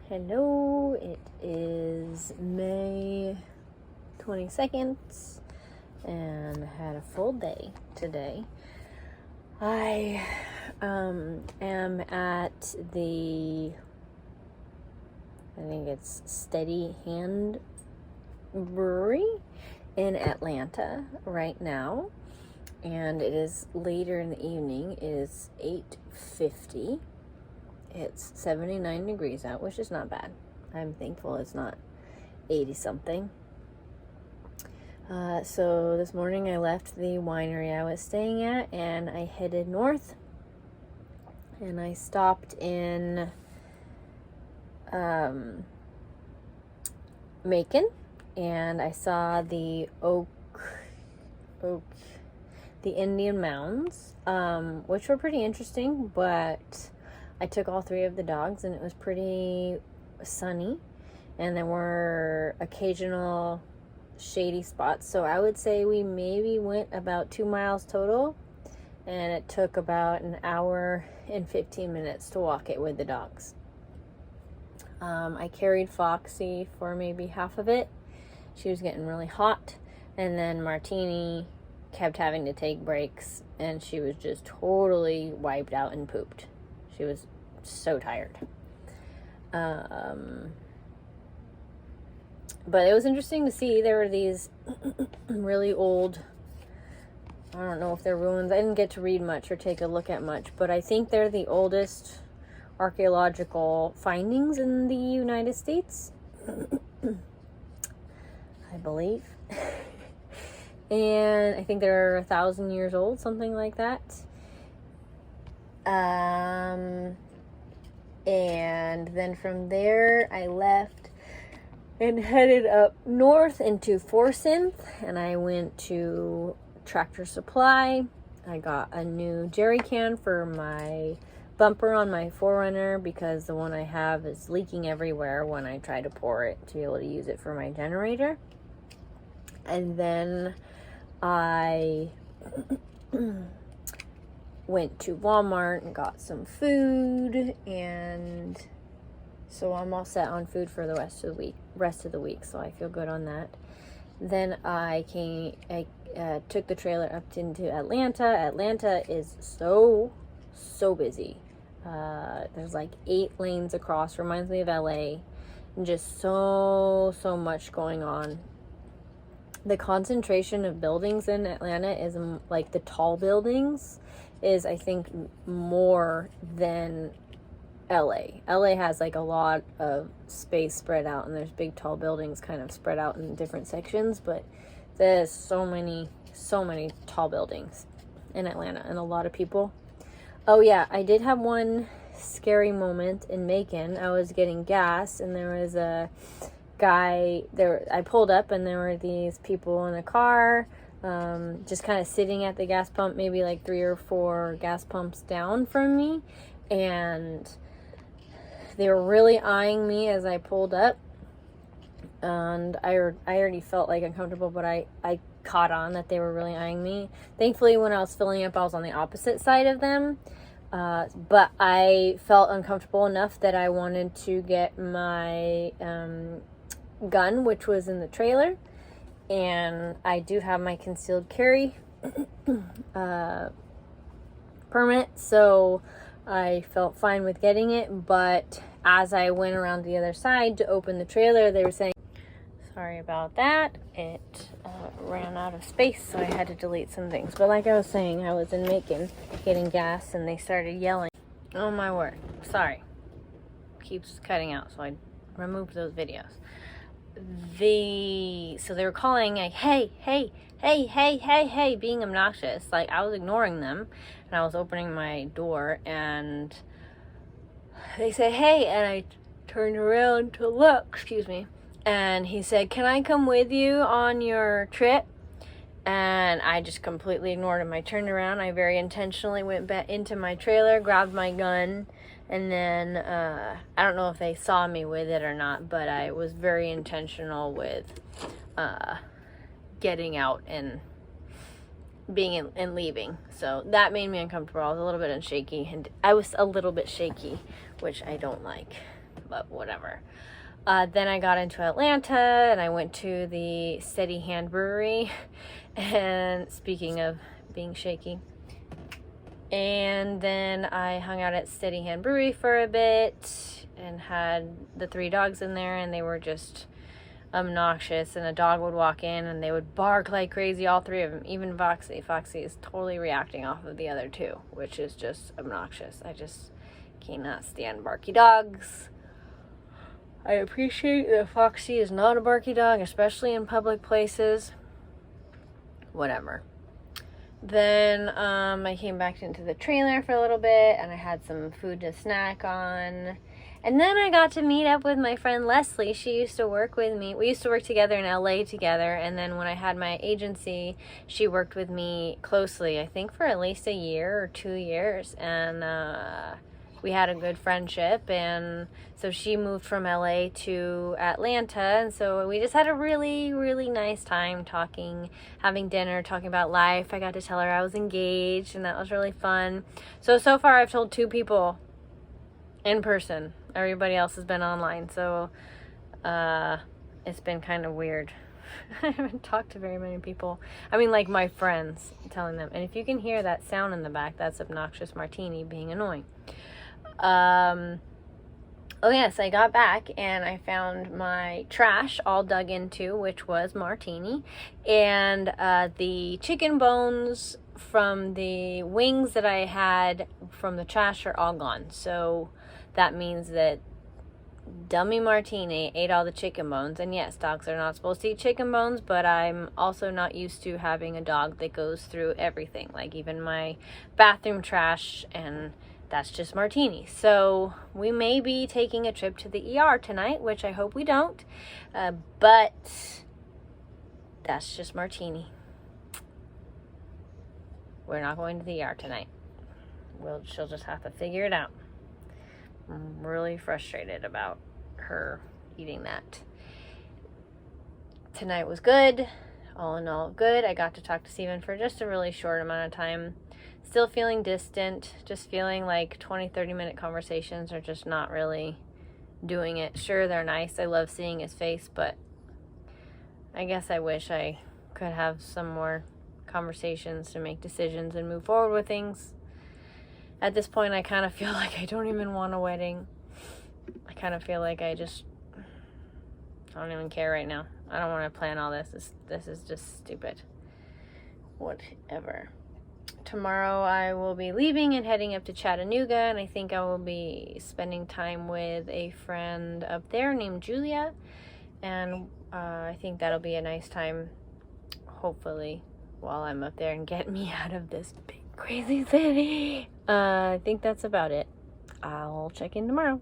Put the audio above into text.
Hello, it is May 22nd and I had a full day today. I am at I think it's Steady Hand Brewery in Atlanta right now, and it is later in the evening. It is 8:50. It's 79 degrees out, which is not bad. I'm thankful it's not 80 something. So this morning I left the winery I was staying at and I headed north, and I stopped in Macon, and I saw the the Indian Mounds, which were pretty interesting, but I took all three of the dogs and it was pretty sunny, and there were occasional shady spots. So I would say we maybe went about 2 miles total, and it took about an hour and 15 minutes to walk it with the dogs. I carried Foxy for maybe half of it. She was getting really hot, and then Martini kept having to take breaks, and she was just totally wiped out and pooped. She was so tired. But it was interesting to see. There were these really old, I don't know if they're ruins. I didn't get to read much or take a look at much, but I think they're the oldest archaeological findings in the United States. I believe. And I think they're 1,000 years old, something like that. And then from there I left and headed up north into Forsyth, and I went to Tractor Supply. I got a new jerry can for my bumper on my 4Runner because the one I have is leaking everywhere when I try to pour it to be able to use it for my generator. And then I went to Walmart and got some food, and so I'm all set on food for the rest of the week, so I feel good on that. Then I took the trailer up into Atlanta. Atlanta is so busy. There's like 8 lanes across, reminds me of LA, and just so much going on. The concentration of buildings in Atlanta is like the tall buildings is, I think, more than LA. LA has like a lot of space spread out, and there's big tall buildings kind of spread out in different sections, but there's so many tall buildings in Atlanta and a lot of people. Oh yeah, I did have one scary moment in Macon. I was getting gas, and there was a guy there. I pulled up and there were these people in a car, just kind of sitting at the gas pump, maybe like 3 or 4 gas pumps down from me, and they were really eyeing me as I pulled up, and I already felt like uncomfortable, but I caught on that they were really eyeing me. Thankfully, when I was filling up, I was on the opposite side of them, but I felt uncomfortable enough that I wanted to get my gun, which was in the trailer, and I do have my concealed carry permit, so I felt fine with getting it. But as I went around the other side to open the trailer, they were saying, sorry about that, it ran out of space, so I had to delete some things. But like I was saying, I was in Macon getting gas, and they started yelling. Oh my word, sorry, keeps cutting out, so I removed those videos. So they were calling like, hey, being obnoxious. Like, I was ignoring them, and I was opening my door, and they said, hey, and I turned around to look, and he said, can I come with you on your trip? And I just completely ignored him. I turned around, I very intentionally went back into my trailer, grabbed my gun, and then I don't know if they saw me with it or not, but I was very intentional with getting out and being and leaving. So that made me uncomfortable. I was a little bit shaky, which I don't like. but whatever. Then I got into Atlanta and I went to the Steady Hand Brewery. And speaking of being shaky, and then I hung out at Steady Hand Brewery for a bit and had the 3 dogs in there, and they were just obnoxious. And a dog would walk in and they would bark like crazy, all 3 of them, even Foxy. Foxy is totally reacting off of the other 2, which is just obnoxious. I just cannot stand barky dogs. I appreciate that Foxy is not a barky dog, especially in public places. Whatever. Then I came back into the trailer for a little bit and I had some food to snack on. And then I got to meet up with my friend Leslie. She used to work with me. We used to work together in LA together. And then when I had my agency, she worked with me closely, I think for at least a year or 2 years. And we had a good friendship. And so she moved from LA to Atlanta. And so we just had a really, really nice time talking, having dinner, talking about life. I got to tell her I was engaged, and that was really fun. So far I've told 2 people in person. Everybody else has been online. So it's been kind of weird. I haven't talked to very many people. I mean, like my friends, telling them. And if you can hear that sound in the back, that's Obnoxious Martini being annoying. Oh yes, I got back and I found my trash all dug into, which was Martini, and the chicken bones from the wings that I had from the trash are all gone. So that means that dummy Martini ate all the chicken bones. And yes, dogs are not supposed to eat chicken bones, but I'm also not used to having a dog that goes through everything, like even my bathroom trash, and that's just Martini. So we may be taking a trip to the ER tonight, which I hope we don't. But that's just Martini. We're not going to the ER tonight. She'll just have to figure it out. I'm really frustrated about her eating that. Tonight was good. All in all, good. I got to talk to Steven for just a really short amount of time. Still feeling distant, just feeling like 20-30 minute conversations are just not really doing it. Sure, they're nice. I love seeing his face, but I guess I wish I could have some more conversations to make decisions and move forward with things. At this point, I kind of feel like I don't even want a wedding. I kind of feel like I don't even care right now. I don't want to plan all this. This is just stupid. Whatever. Tomorrow I will be leaving and heading up to Chattanooga, and I think I will be spending time with a friend up there named Julia, and I think that'll be a nice time, hopefully, while I'm up there and get me out of this big crazy city. I think that's about it. I'll check in tomorrow.